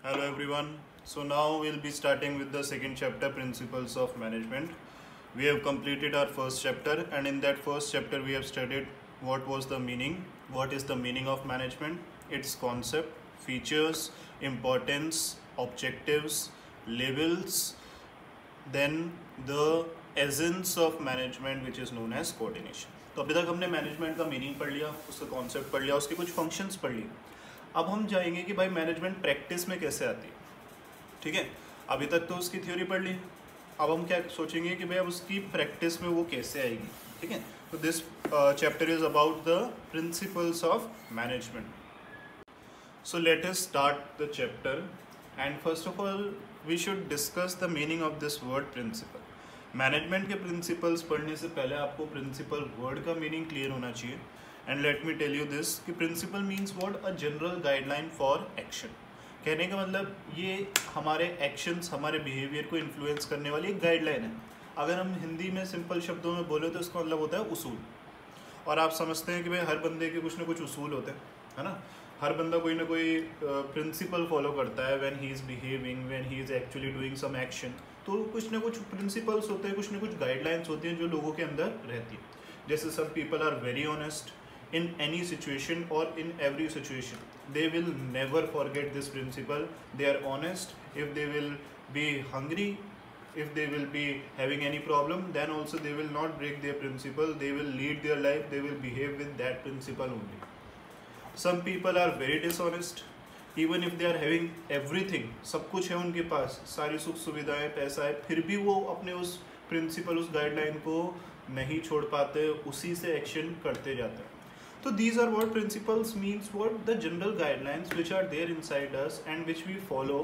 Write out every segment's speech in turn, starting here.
Hello everyone. So now we'll be starting with the second chapter, Principles of Management. We have completed our first chapter, and in that first chapter we have studied what was the meaning, what is the meaning of management, its concept, features, importance, objectives, labels, then the essence of management which is known as coordination. तो अभी तक हमने management का meaning पढ़ लिया, उसका concept पढ़ लिया, उसके कुछ फंक्शंस पढ़ लिए. अब हम जाएंगे कि भाई मैनेजमेंट प्रैक्टिस में कैसे आती है. ठीक है, अभी तक तो उसकी थ्योरी पढ़ ली. अब हम क्या सोचेंगे कि भाई अब उसकी प्रैक्टिस में वो कैसे आएगी. ठीक है, तो this chapter is about the principles of management. So let us start the chapter and first of all we should discuss the meaning of this word principle. Management के प्रिंसिपल्स पढ़ने से पहले आपको प्रिंसिपल वर्ड का meaning clear होना चाहिए. And let me tell you this कि principle means what, a general guideline for action. कहने का मतलब ये हमारे एक्शंस, हमारे बिहेवियर को इन्फ्लुएंस करने वाली एक गाइडलाइन है. अगर हम हिंदी में सिंपल शब्दों में बोले तो इसका मतलब होता है उसूल. और आप समझते हैं कि भाई हर बंदे के कुछ ना कुछ उसूल होते हैं, है ना. हर बंदा कोई ना कोई प्रिंसिपल फॉलो करता है when he is behaving, when he is actually doing some action. तो कुछ ना कुछ प्रिंसिपल्स होते हैं, कुछ ना कुछ गाइडलाइंस होती हैं जो लोगों के अंदर रहती है. जैसे some people are very honest in any situation or in every situation. They will never forget this principle. They are honest. If they will be hungry, if they will be having any problem, then also they will not break their principle. They will lead their life. They will behave with that principle only. Some people are very dishonest. Even if they are having everything, सब कुछ है उनके पास, सारी सुख सुविधाएं, पैसा है, फिर भी वो अपने उस प्रिंसिपल, उस गाइडलाइन को नहीं छोड़ पाते, उसी से एक्शन करते जाते हैं. So these are what principles means, what the general guidelines which are there inside us and which we follow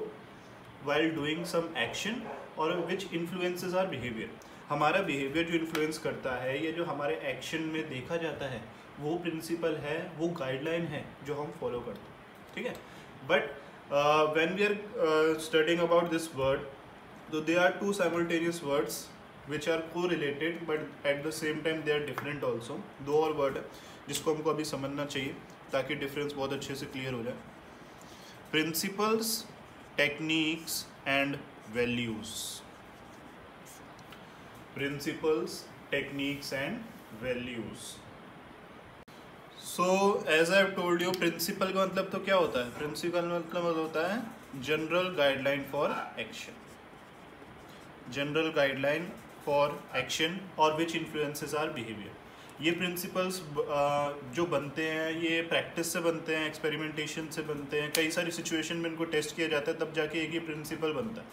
while doing some action or which influences our behavior. हमारा behavior जो influence करता है, ये जो हमारे action में देखा जाता है, वो principle है, वो guideline है जो हम follow करते हैं. ठीक है, but when we are studying about this word, so there are two simultaneous words which are correlated but at the same time they are different also. दो और word है जिसको हमको अभी समझना चाहिए ताकि डिफरेंस बहुत अच्छे से क्लियर हो जाए. Principles, techniques and values. Principles, techniques and values. So as I have told you, principle का मतलब तो क्या होता है? प्रिंसिपल मतलब होता है general guideline for action. General guideline for action और विच इन्फ्लुएंसेस आवर बिहेवियर. ये प्रिंसिपल्स जो बनते हैं ये प्रैक्टिस से बनते हैं, एक्सपेरिमेंटेशन से बनते हैं, कई सारी सिचुएशन में इनको टेस्ट किया जाता है, तब जाके एक ही प्रिंसिपल बनता है.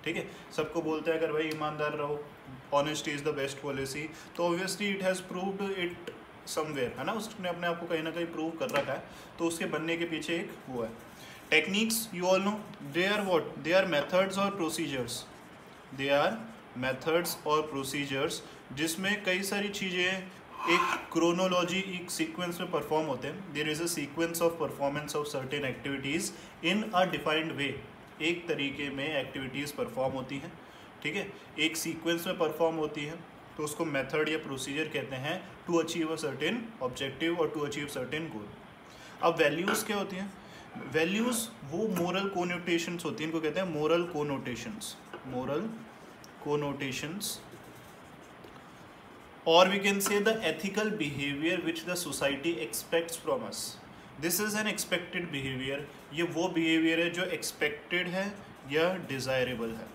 ठीक है, सबको बोलते हैं अगर भाई ईमानदार रहो, honesty is the best policy, तो obviously it has proved it somewhere, है ना. उसने अपने आप को कहीं ना कहीं प्रूव कर रखा है, तो उसके बनने के पीछे एक वो है. Techniques, you all know, they are what, they are methods और प्रोसीजर्स. दे आर मेथड्स और प्रोसीजर्स जिसमें कई सारी चीज़ें एक क्रोनोलॉजी, एक सीक्वेंस में परफॉर्म होते हैं. There is a sequence of performance of certain activities in a defined way. एक तरीके में एक्टिविटीज़ परफॉर्म होती हैं. ठीक है, एक सीक्वेंस में परफॉर्म होती है, तो उसको मेथड या प्रोसीजर कहते हैं to achieve a certain objective और टू अचीव सर्टेन गोल. अब वैल्यूज़ क्या होती हैं? वैल्यूज़ वो मोरल कोनोटेशंस होती हैं, इनको कहते हैं moral connotations. Moral connotations, or we can say the ethical behavior which the society expects from us. This is an expected behavior. ये वो behavior है जो expected है या desirable है.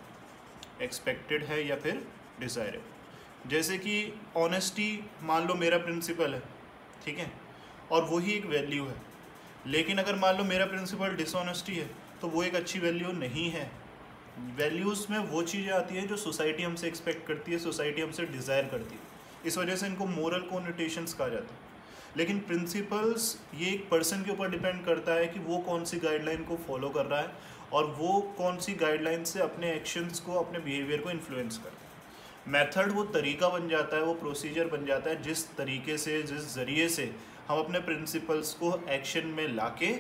expected है या फिर desirable. जैसे कि honesty मान लो मेरा principle है, ठीक है, और वही एक value है. लेकिन अगर मान लो मेरा principle dishonesty है तो वो एक अच्छी value नहीं है. वैल्यूज़ में वो चीज़ें आती हैं जो सोसाइटी हमसे एक्सपेक्ट करती है, सोसाइटी हमसे डिज़ायर करती है. इस वजह से इनको मोरल कोनोटेशंस कहा जाता है. लेकिन प्रिंसिपल्स ये एक पर्सन के ऊपर डिपेंड करता है कि वो कौन सी गाइडलाइन को फॉलो कर रहा है और वो कौन सी गाइडलाइन से अपने एक्शंस को, अपने बिहेवियर को इन्फ्लुएंस कर. मेथड वो तरीका बन जाता है, वो प्रोसीजर बन जाता है जिस तरीके से, जिस ज़रिए से हम अपने प्रिंसिपल्स को एक्शन में लाके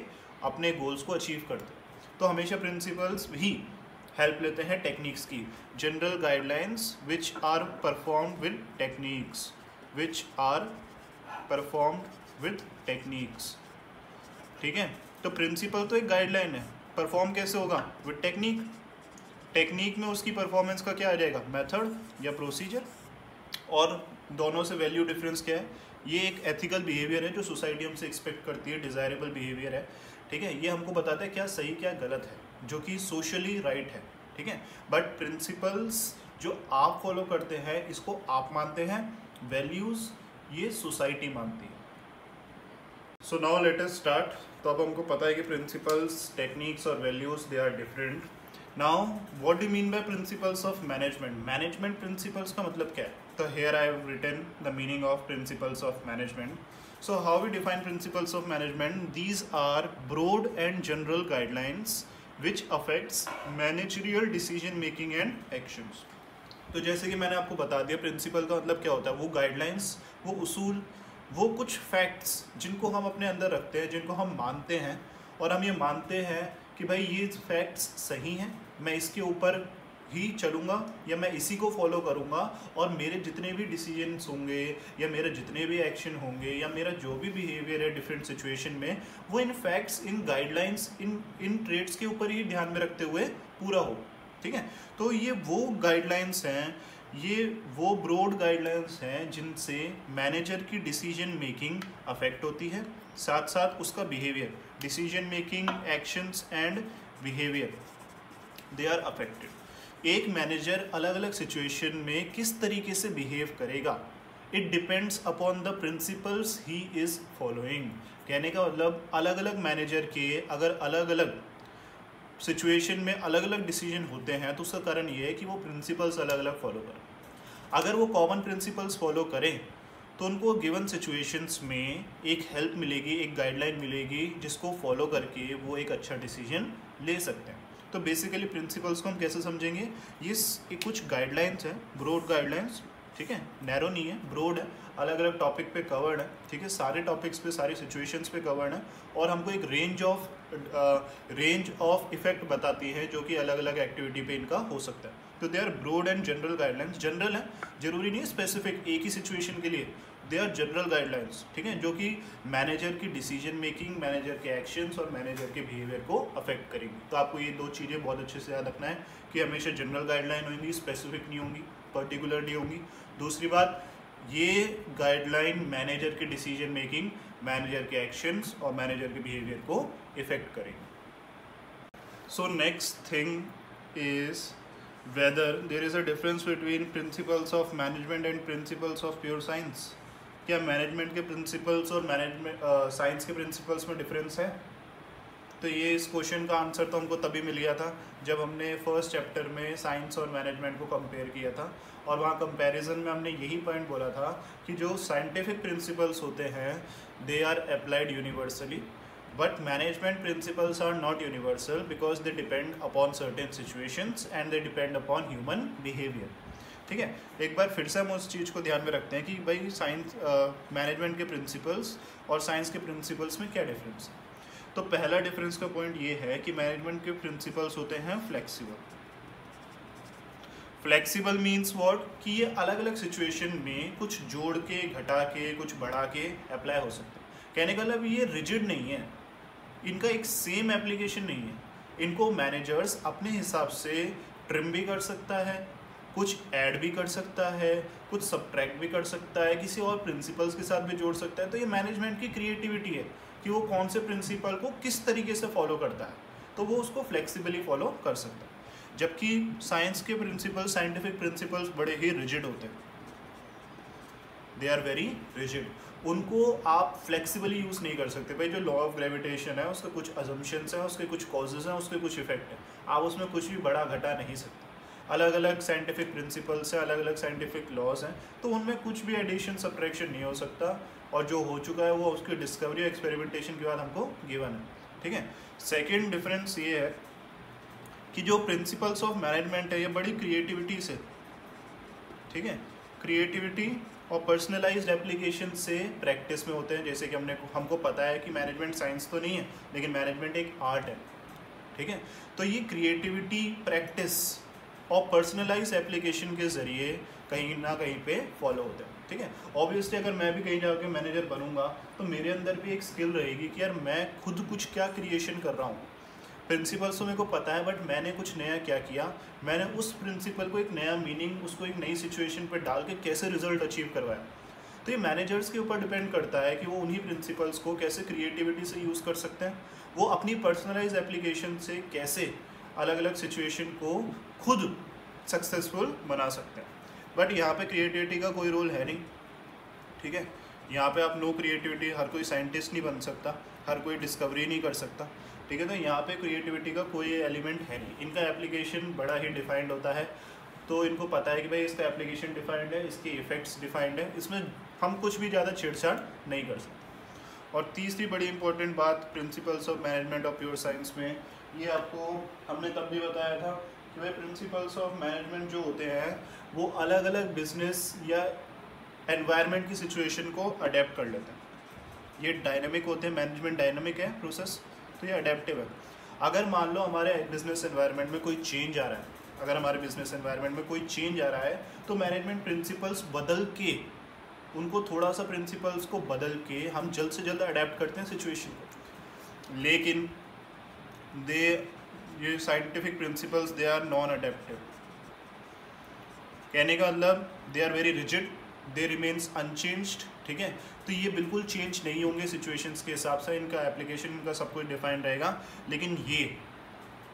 अपने गोल्स को अचीव करते हैं. तो हमेशा प्रिंसिपल्स भी हेल्प लेते हैं टेक्निक्स की. General guidelines which are performed with techniques, which are performed with techniques. ठीक है, तो प्रिंसिपल तो एक गाइडलाइन है, परफॉर्म कैसे होगा? With technique. टेक्निक में उसकी परफॉर्मेंस का क्या आ जाएगा? मेथड या प्रोसीजर। और दोनों से वैल्यू डिफरेंस क्या है? ये एक एथिकल बिहेवियर है जो सोसाइटी हमसे एक्सपेक्ट करती है, डिज़ायरेबल बिहेवियर है, ठीक है। ये हमको बताता है क्या सही क्या गलत है, जो कि सोशली राइट है, ठीक है। बट प्रिंसिपल्स जो आप फॉलो करते हैं इसको आप मानते हैं, वैल्यूज़ ये सोसाइटी मानती है। So now let us start. तो अब हमको पता है कि प्रिंसिपल्स, टेक्निक्स और values they are different. Now what do you mean by principles of management? Management principles का मतलब क्या है? तो here I have written the meaning of principles of management. So how we define principles of management? These are broad and general guidelines which affects managerial decision making and actions. तो जैसे कि मैंने आपको बता दिया प्रिंसिपल का मतलब क्या होता है, वो गाइडलाइंस, वो उसूल, वो कुछ फैक्ट्स जिनको हम अपने अंदर रखते हैं, जिनको हम मानते हैं, और हम ये मानते हैं कि भाई ये फैक्ट्स सही हैं, मैं इसके ऊपर ही चलूँगा या मैं इसी को फॉलो करूँगा, और मेरे जितने भी डिसीजंस होंगे या मेरे जितने भी एक्शन होंगे या मेरा जो भी बिहेवियर है डिफरेंट सिचुएशन में, वो इन फैक्ट्स, इन गाइडलाइंस, इन ट्रेड्स के ऊपर ही ध्यान में रखते हुए पूरा हो, ठीक है। तो ये वो गाइडलाइंस हैं, ये वो ब्रॉड गाइडलाइंस हैं जिनसे मैनेजर की डिसीजन मेकिंग अफेक्ट होती है, साथ साथ उसका behaviour, decision making, actions and behaviour, they are affected. एक मैनेजर अलग अलग सिचुएशन में किस तरीके से बिहेव करेगा, it depends upon the principles he is following. कहने का मतलब अलग अलग मैनेजर के अगर अलग अलग सिचुएशन में अलग अलग डिसीजन होते हैं तो उसका कारण ये है कि वो प्रिंसिपल्स अलग अलग फॉलो करें। अगर वो कॉमन प्रिंसिपल्स फॉलो करें तो उनको गिवन सिचुएशंस में एक हेल्प मिलेगी, एक गाइडलाइन मिलेगी जिसको फॉलो करके वो एक अच्छा डिसीजन ले सकते हैं। तो बेसिकली प्रिंसिपल्स को हम कैसे समझेंगे? ये कुछ गाइडलाइंस हैं, ब्रॉड गाइडलाइंस, ठीक है, नैरो नहीं है, ब्रॉड है, अलग अलग टॉपिक पे कवर्ड है, ठीक है, सारे टॉपिक्स पे, सारी सिचुएशंस पे कवर्ड है, और हमको एक रेंज ऑफ इफेक्ट बताती है जो कि अलग अलग एक्टिविटी पे इनका हो सकता है। तो they are broad and general guidelines. General है, जरूरी नहीं है स्पेसिफिक एक ही सिचुएशन के लिए, दे आर जनरल गाइडलाइंस, ठीक है, जो कि मैनेजर की डिसीजन मेकिंग, मैनेजर के एक्शंस और मैनेजर के बिहेवियर को अफेक्ट करेंगी। तो आपको ये दो चीज़ें बहुत अच्छे से याद रखना है कि हमेशा जनरल गाइडलाइन होंगी, स्पेसिफिक नहीं होंगी, पर्टिकुलर नहीं होंगी। दूसरी बात, ये गाइडलाइन मैनेजर की डिसीजन मेकिंग, मैनेजर के एक्शंस और मैनेजर के बिहेवियर को इफेक्ट करेंगे। So next thing is whether there is a difference between principles of management and principles of pure science. क्या मैनेजमेंट के प्रिंसिपल्स और मैनेजमेंट साइंस के प्रिंसिपल्स में डिफरेंस है? तो ये इस क्वेश्चन का आंसर तो हमको तभी मिल गया था जब हमने फर्स्ट चैप्टर में साइंस और मैनेजमेंट को कंपेयर किया था, और वहाँ कंपैरिजन में हमने यही पॉइंट बोला था कि जो साइंटिफिक प्रिंसिपल्स होते हैं they are applied universally, but management principles are not universal because they depend upon certain situations and they depend upon human behavior, ठीक है। एक बार फिर से हम उस चीज़ को ध्यान में रखते हैं कि भाई साइंस, मैनेजमेंट के प्रिंसिपल्स और साइंस के प्रिंसिपल्स में क्या डिफरेंस है। तो पहला डिफरेंस का पॉइंट ये है कि मैनेजमेंट के प्रिंसिपल्स होते हैं फ्लेक्सिबल। फ्लेक्सिबल मीन्स व्हाट, कि ये अलग अलग सिचुएशन में कुछ जोड़ के, घटा के, कुछ बढ़ा के अप्लाई हो सकते हैं। कहने का मतलब ये रिजिड नहीं है, इनका एक सेम एप्लीकेशन नहीं है, इनको मैनेजर्स अपने हिसाब से ट्रिम भी कर सकता है, कुछ ऐड भी कर सकता है, कुछ सब्ट्रैक्ट भी कर सकता है, किसी और प्रिंसिपल्स के साथ भी जोड़ सकता है। तो ये मैनेजमेंट की क्रिएटिविटी है कि वो कौन से प्रिंसिपल को किस तरीके से फॉलो करता है, तो वो उसको फ्लेक्सिबली फॉलो कर सकता है। जबकि साइंस के प्रिंसिपल्स, साइंटिफिक प्रिंसिपल्स बड़े ही रिजिड होते हैं, दे आर वेरी रिजिड, उनको आप फ्लेक्सिबली यूज़ नहीं कर सकते। भाई जो लॉ ऑफ ग्रेविटेशन है उसके कुछ अजम्पशंस हैं, उसके कुछ कॉजेज हैं, उसके कुछ इफेक्ट हैं, आप उसमें कुछ भी बड़ा घटा नहीं सकते। अलग अलग साइंटिफिक प्रिंसिपल्स हैं, अलग अलग साइंटिफिक लॉज हैं, तो उनमें कुछ भी एडिशन सब्ट्रैक्शन नहीं हो सकता, और जो हो चुका है वो उसकी डिस्कवरी और एक्सपेरिमेंटेशन के बाद हमको गिवन है, ठीक है। सेकेंड डिफरेंस ये है कि जो प्रिंसिपल्स ऑफ मैनेजमेंट है ये बड़ी क्रिएटिविटी से, ठीक है, क्रिएटिविटी और पर्सनलाइज्ड एप्लीकेशन से प्रैक्टिस में होते हैं। जैसे कि हमको पता है कि मैनेजमेंट साइंस तो नहीं है, लेकिन मैनेजमेंट एक आर्ट है, ठीक है। तो ये क्रिएटिविटी, प्रैक्टिस और पर्सनलाइज्ड एप्लीकेशन के ज़रिए कहीं ना कहीं पे फॉलो होते हैं, ठीक है। ऑब्वियसली अगर मैं भी कहीं जाकर मैनेजर बनूंगा तो मेरे अंदर भी एक स्किल रहेगी कि यार मैं खुद कुछ क्या क्रिएशन कर रहा हूँ, प्रिंसिपल्स तो मेरे को पता है, बट मैंने कुछ नया क्या किया, मैंने उस प्रिंसिपल को एक नया मीनिंग, उसको एक नई सिचुएशन पर डाल के कैसे रिजल्ट अचीव करवाया। तो ये मैनेजर्स के ऊपर डिपेंड करता है कि वो उन्हीं प्रिंसिपल्स को कैसे क्रिएटिविटी से यूज़ कर सकते हैं, वो अपनी पर्सनलाइज एप्लीकेशन से कैसे अलग अलग सिचुएशन को खुद सक्सेसफुल बना सकते हैं। बट यहाँ पे क्रिएटिविटी का कोई रोल है नहीं, ठीक है। यहाँ पे आप नो क्रिएटिविटी, हर कोई साइंटिस्ट नहीं बन सकता, हर कोई डिस्कवरी नहीं कर सकता, ठीक है। तो यहाँ पे क्रिएटिविटी का कोई एलिमेंट है नहीं। इनका एप्लीकेशन बड़ा ही डिफाइंड होता है, तो इनको पता है कि भाई इसका एप्लीकेशन डिफाइंड है, इसके इफेक्ट्स डिफाइंड है, इसमें हम कुछ भी ज़्यादा छेड़छाड़ नहीं कर सकते। और तीसरी बड़ी इंपॉर्टेंट बात principles of management of pure science में, ये आपको हमने तब भी बताया था कि भाई प्रिंसिपल्स ऑफ मैनेजमेंट जो होते हैं वो अलग अलग बिजनेस या एनवायरनमेंट की सिचुएशन को अडेप्ट कर लेते हैं। ये डायनेमिक होते हैं, मैनेजमेंट डायनेमिक है प्रोसेस, तो ये अडेप्टिव है। अगर मान लो हमारे बिजनेस एनवायरनमेंट में कोई चेंज आ रहा है, अगर हमारे बिजनेस एनवायरनमेंट में कोई चेंज आ रहा है, तो मैनेजमेंट प्रिंसिपल्स बदल के, उनको थोड़ा सा प्रिंसिपल्स को बदल के हम जल्द से जल्द अडेप्ट करते हैं सिचुएशन को। लेकिन ये scientific principles they are non adaptive. कहने का मतलब they are very rigid, they remains unchanged, ठीक है। तो ये बिल्कुल चेंज नहीं होंगे सिचुएशंस के हिसाब से, इनका एप्लीकेशन, इनका सब कुछ डिफाइंड रहेगा, लेकिन ये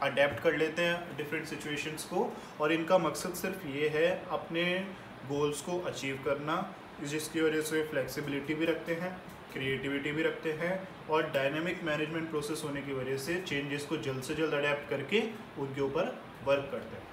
अडेप्ट कर लेते हैं डिफरेंट सिचुएशंस को, और इनका मकसद सिर्फ ये है अपने गोल्स को अचीव करना, जिसकी वजह से फ्लेक्सिबिलिटी भी रखते हैं, क्रिएटिविटी भी रखते हैं, और डायनेमिक मैनेजमेंट प्रोसेस होने की वजह से चेंजेस को जल्द से जल्द अडेप्ट करके उनके ऊपर वर्क करते हैं।